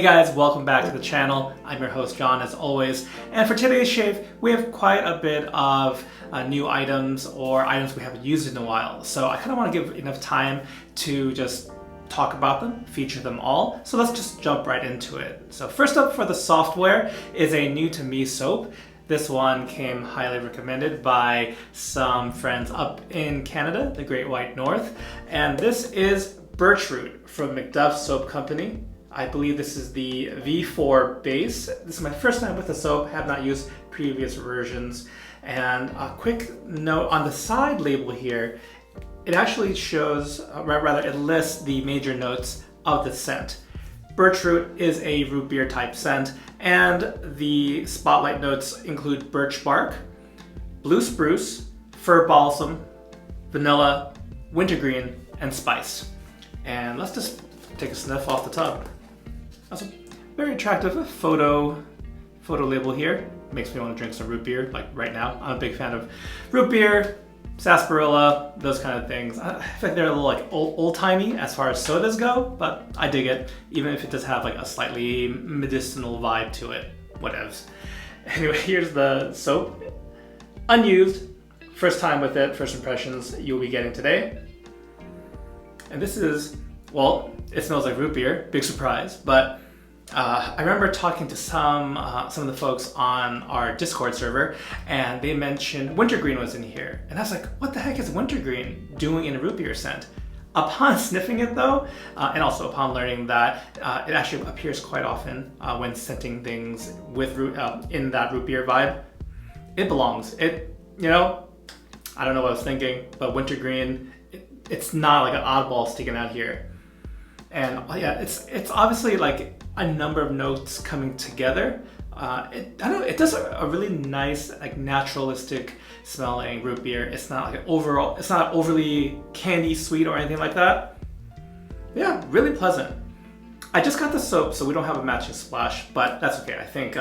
guys, welcome back to the channel. I'm your host John as always, and for today's shave we have quite a bit of new items or items we haven't used in a while. So I kind of want to give enough time to just talk about them, feature them all. So let's just jump right into it. So first up for the software is a new to me soap. This one came highly recommended by some friends up in Canada, the Great White North, and this is Birch Root from MacDuffs Soap Company. I believe this is the V4 base. This is my first time with the soap, have not used previous versions. And a quick note on the side label here, it actually shows, rather it lists the major notes of the scent. Birch Root is a root beer type scent, and the spotlight notes include birch bark, blue spruce, fir balsam, vanilla, wintergreen, and spice. And let's just take a sniff off the tub. That's a very attractive photo label here. Makes me want to drink some root beer, like right now. I'm a big fan of root beer, sarsaparilla, those kind of things. I feel like they're a little like old-timey as far as sodas go, but I dig it, even if it does have like a slightly medicinal vibe to it. Whatevs. Anyway, here's the soap. Unused, first time with it, first impressions you'll be getting today. And this is, well, it smells like root beer, big surprise, but I remember talking to some of the folks on our Discord server, and they mentioned wintergreen was in here. And I was like, what the heck is wintergreen doing in a root beer scent? Upon sniffing it though, and also upon learning that it actually appears quite often when scenting things with root, in that root beer vibe, it belongs. It, you know, I don't know what I was thinking, but wintergreen, it's not like an oddball sticking out here. And yeah, it's obviously like a number of notes coming together. I don't know, it does a really nice, like naturalistic smelling root beer. It's not like overall, it's not overly candy sweet or anything like that. Yeah, really pleasant. I just got the soap, so we don't have a matching splash, but that's okay. I think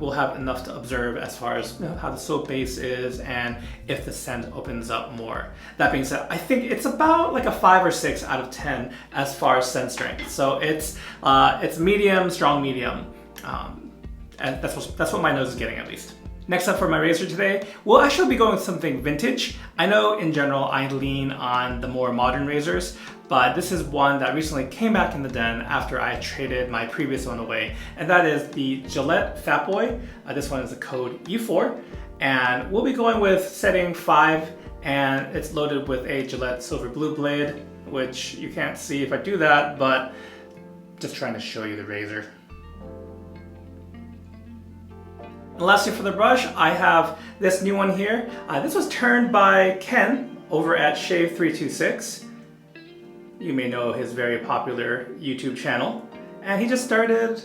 we'll have enough to observe as far as how the soap base is and if the scent opens up more. That being said, I think it's about like a 5 or 6 out of 10 as far as scent strength. So it's medium, strong medium, and that's what my nose is getting at least. Next up for my razor today, we'll actually be going with something vintage. I know in general I lean on the more modern razors, but this is one that recently came back in the den after I traded my previous one away, and that is the Gillette Fatboy. This one is the code E4, and we'll be going with setting 5, and it's loaded with a Gillette Silver Blue blade, which you can't see if I do that, but just trying to show you the razor. And lastly for the brush, I have this new one here. This was turned by Ken over at Shave326. You may know his very popular YouTube channel. And he just started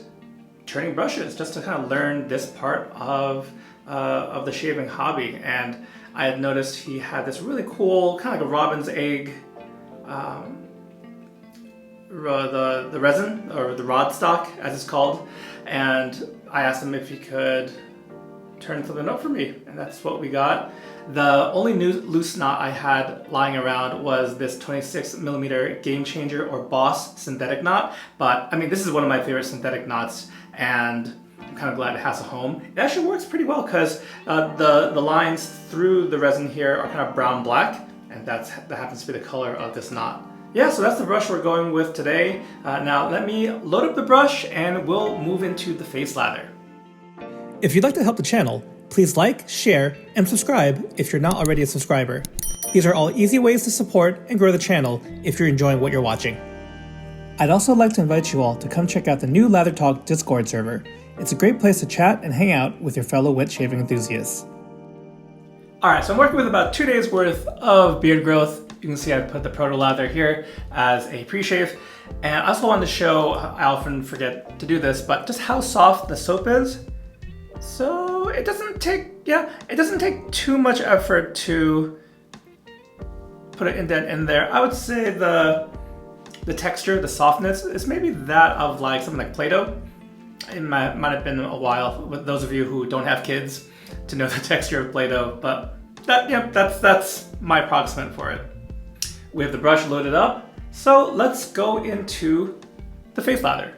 turning brushes just to kind of learn this part of the shaving hobby. And I had noticed he had this really cool, kind of like a robin's egg, the resin, or the rod stock as it's called. And I asked him if he could turn something up for me, and that's what we got. The only new loose knot I had lying around was this 26mm Game Changer or Boss synthetic knot, but I mean, this is one of my favorite synthetic knots, and I'm kind of glad it has a home. It actually works pretty well because the lines through the resin here are kind of brown-black, and that happens to be the color of this knot. Yeah, so that's the brush we're going with today. Now let me load up the brush and we'll move into the face lather. If you'd like to help the channel, please like, share, and subscribe if you're not already a subscriber. These are all easy ways to support and grow the channel if you're enjoying what you're watching. I'd also like to invite you all to come check out the new Lather Talk Discord server. It's a great place to chat and hang out with your fellow wet shaving enthusiasts. Alright, so I'm working with about 2 days worth of beard growth. You can see I put the Proto Lather here as a pre-shave. And I also wanted to show, I often forget to do this, but just how soft the soap is. So it doesn't take too much effort to put an indent in there. I would say the texture, the softness is maybe that of like something like Play-Doh. It might have been a while with those of you who don't have kids to know the texture of Play-Doh, but that's my approximate for it. We have the brush loaded up, so let's go into the face lather.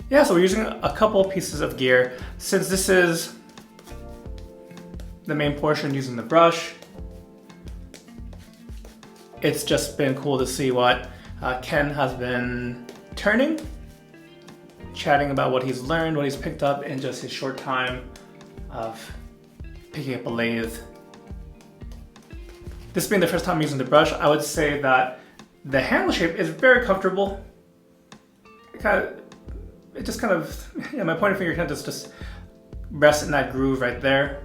Yeah, so we're using a couple pieces of gear. Since this is the main portion using the brush, it's just been cool to see what Ken has been turning, chatting about what he's learned, what he's picked up in just his short time of picking up a lathe. This being the first time using the brush, I would say that the handle shape is very comfortable. It just kind of, yeah, my pointer finger kind of just rests in that groove right there.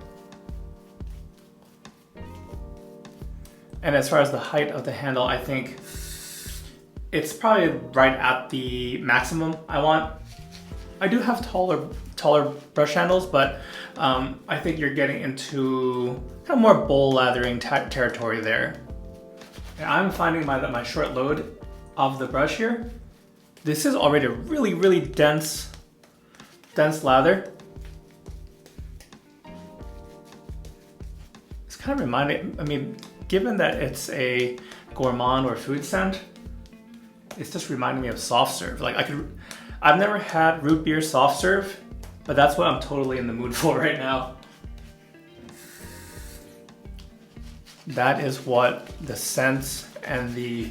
And as far as the height of the handle, I think it's probably right at the maximum I want. I do have taller brush handles, but I think you're getting into kind of more bowl lathering territory there. And I'm finding my short load of the brush here, this is already a really dense lather. It's kind of reminding, I mean, given that it's a gourmand or food scent, it's just reminding me of soft serve. Like I've never had root beer soft serve, but that's what I'm totally in the mood for right now. That is what the scent and the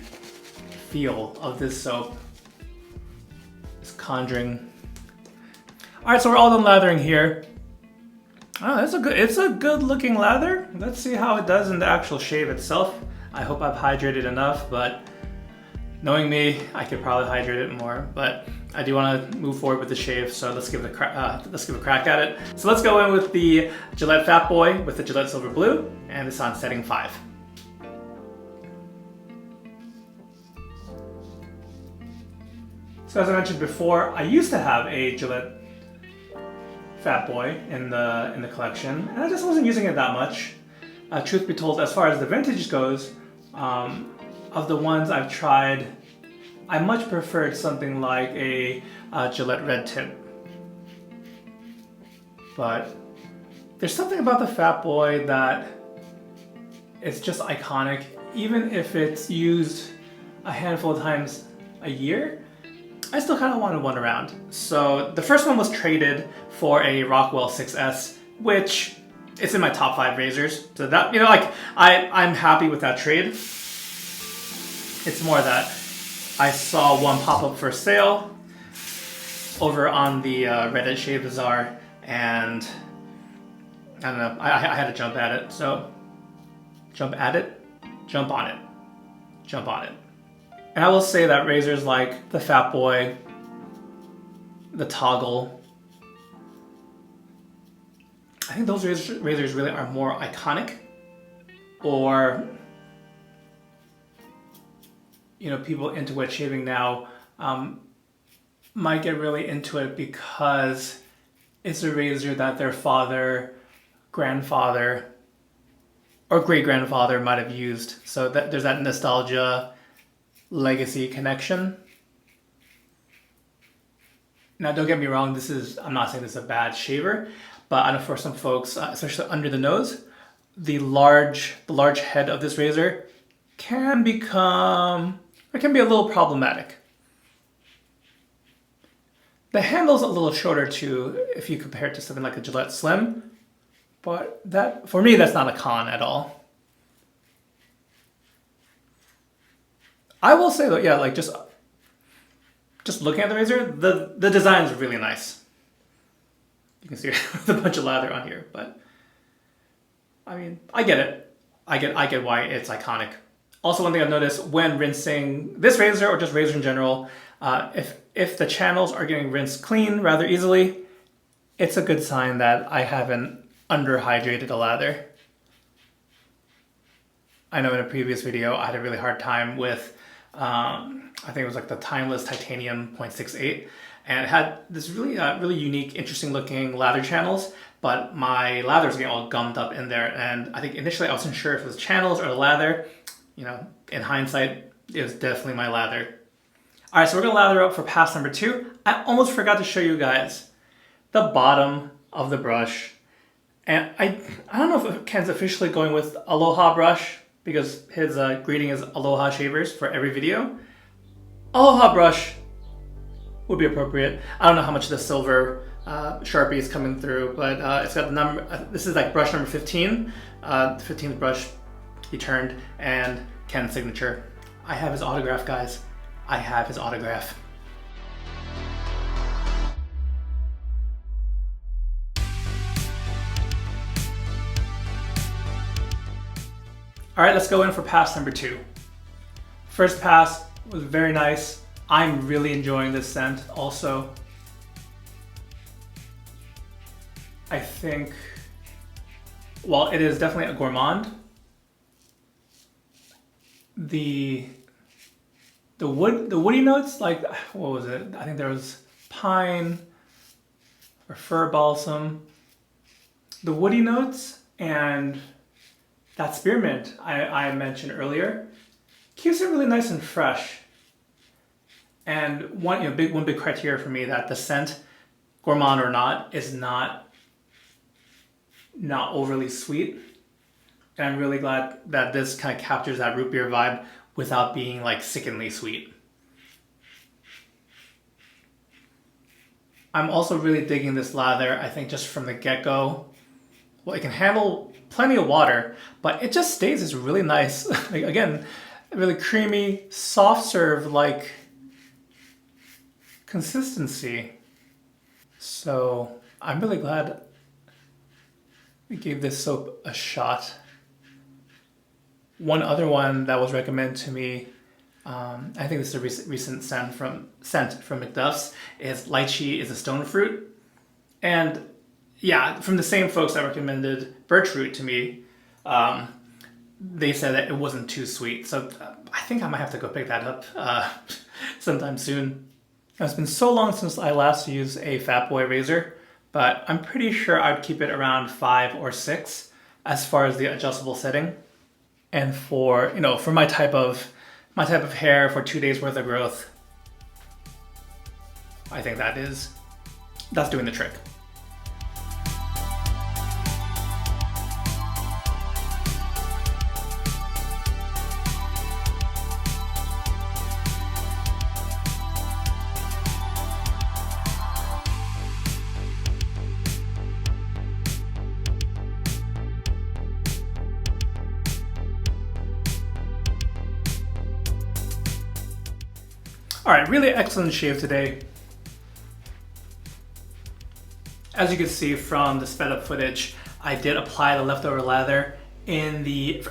feel of this soap is conjuring. All right, so we're all done lathering here. Oh, it's a good looking lather. Let's see how it does in the actual shave itself. I hope I've hydrated enough, but knowing me, I could probably hydrate it more, but I do want to move forward with the shave, so let's give it a crack at it. So let's go in with the Gillette Fatboy with the Gillette Silver Blue, and it's on setting 5. So as I mentioned before, I used to have a Gillette Fatboy in the collection, and I just wasn't using it that much. Truth be told, as far as the vintage goes, of the ones I've tried, I much preferred something like a Gillette Red Tip. But there's something about the Fatboy that it's just iconic. Even if it's used a handful of times a year, I still kind of wanted one around. So the first one was traded for a Rockwell 6S, which it's in my top 5 razors. So that, you know, like I'm happy with that trade. It's more that I saw one pop up for sale over on the Reddit Shave Bazaar, and I don't know, I had to jump at it. So jump at it, jump on it, jump on it. And I will say that razors like the Fatboy, the Toggle, I think those razors really are more iconic, or you know, people into wet shaving now might get really into it because it's a razor that their father, grandfather, or great-grandfather might have used. So that there's that nostalgia, legacy connection. Now, don't get me wrong, I'm not saying this is a bad shaver, but I know for some folks, especially under the nose, the large head of this razor can be a little problematic. The handle's a little shorter too, if you compare it to something like a Gillette Slim, but that, for me, that's not a con at all. I will say though, yeah, like just looking at the razor, the design is really nice. You can see there's a bunch of lather on here, but I mean, I get it. I get why it's iconic. Also, one thing I've noticed when rinsing this razor or just razor in general, if the channels are getting rinsed clean rather easily, it's a good sign that I haven't underhydrated a lather. I know in a previous video I had a really hard time with, I think it was like the Timeless Titanium 0.68, and it had this really unique, interesting looking lather channels, but my lather was getting all gummed up in there, and I think initially I wasn't sure if it was channels or the lather. You know, in hindsight, it was definitely my lather. All right, so we're gonna lather up for pass number 2. I almost forgot to show you guys the bottom of the brush. And I don't know if Ken's officially going with Aloha Brush, because his greeting is Aloha Shavers for every video. Aloha Brush would be appropriate. I don't know how much the silver Sharpie is coming through, but it's got the number. This is like brush number 15, the 15th brush he turned, and Ken's signature. I have his autograph, guys. I have his autograph. All right, let's go in for pass number 2. First pass was very nice. I'm really enjoying this scent also. I think, while it is definitely a gourmand, the woody notes, like, what was it? I think there was pine or fir balsam. The woody notes and that spearmint I mentioned earlier keeps it really nice and fresh. And one big criteria for me that the scent, gourmand or not, is not overly sweet. And I'm really glad that this kind of captures that root beer vibe without being like sickeningly sweet. I'm also really digging this lather. I think just from the get-go, well, it can handle plenty of water, but it just stays this really nice, like, again, really creamy, soft serve like consistency. So I'm really glad we gave this soap a shot. One other one that was recommended to me, I think this is a recent scent from MacDuffs, is lychee is a stone fruit. And yeah, from the same folks that recommended Birch Root to me, they said that it wasn't too sweet. So I think I might have to go pick that up sometime soon. It's been so long since I last used a Fatboy razor, but I'm pretty sure I'd keep it around 5 or 6 as far as the adjustable setting. And for my type of hair, for 2 days worth of growth, I think that's doing the trick. All right, really excellent shave today. As you can see from the sped up footage, I did apply the leftover lather in the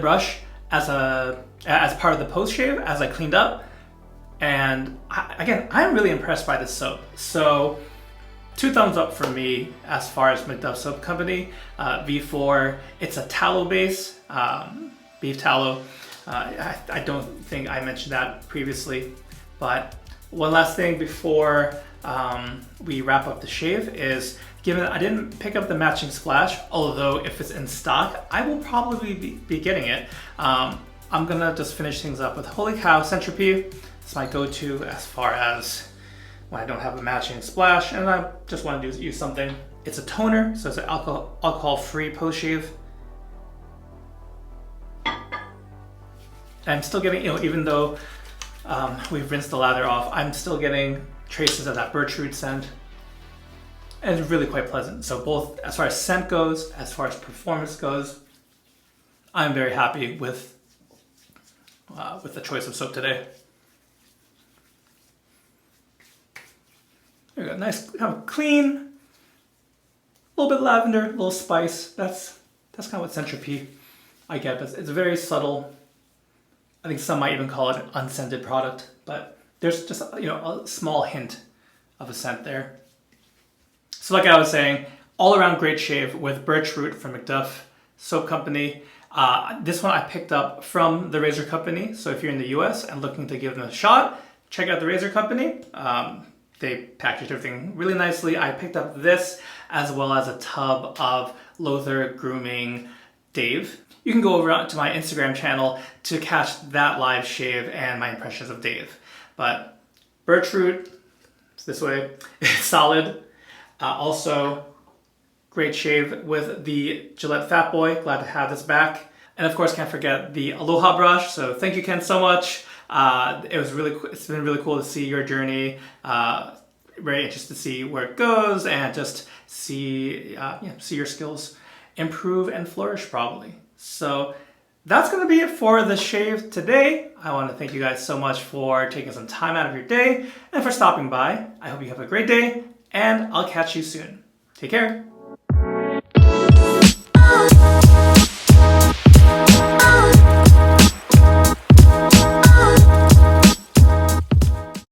brush as part of the post shave as I cleaned up. And I'm really impressed by this soap. So 2 thumbs up for me as far as MacDuffs Soap Company. V4, it's a tallow base, beef tallow. I don't think I mentioned that previously. But one last thing before we wrap up the shave is, given that I didn't pick up the matching splash, although if it's in stock, I will probably be getting it. I'm gonna just finish things up with Holy Cow Centipede. It's my go-to as far as when I don't have a matching splash and I just want to use something. It's a toner, so it's an alcohol-free post-shave. I'm still getting, even though we've rinsed the lather off, I'm still getting traces of that Birch Root scent. And it's really quite pleasant. So both as far as scent goes, as far as performance goes, I'm very happy with the choice of soap today. There we go, nice, kind of clean, a little bit of lavender, a little spice. That's kind of what Centipede I get, but it's very subtle. I think some might even call it an unscented product, but there's just a small hint of a scent there. So like I was saying, all around great shave with Birch Root from MacDuffs Soap Company. This one I picked up from the Razor Company, so if you're in the US and looking to give them a shot, check out the Razor Company. They packaged everything really nicely. I picked up this as well as a tub of Lather Grooming Dave. You can go over to my Instagram channel to catch that live shave and my impressions of Dave. But Birch Root, it's this way, it's solid. Also, great shave with the Gillette Fatboy. Glad to have this back. And of course, can't forget the Aloha Brush. So thank you, Ken, so much. It's been really cool to see your journey. Very interested to see where it goes and just see your skills improve and flourish probably. So that's going to be it for the shave today. I want to thank you guys so much for taking some time out of your day and for stopping by. I hope you have a great day, and I'll catch you soon. Take care.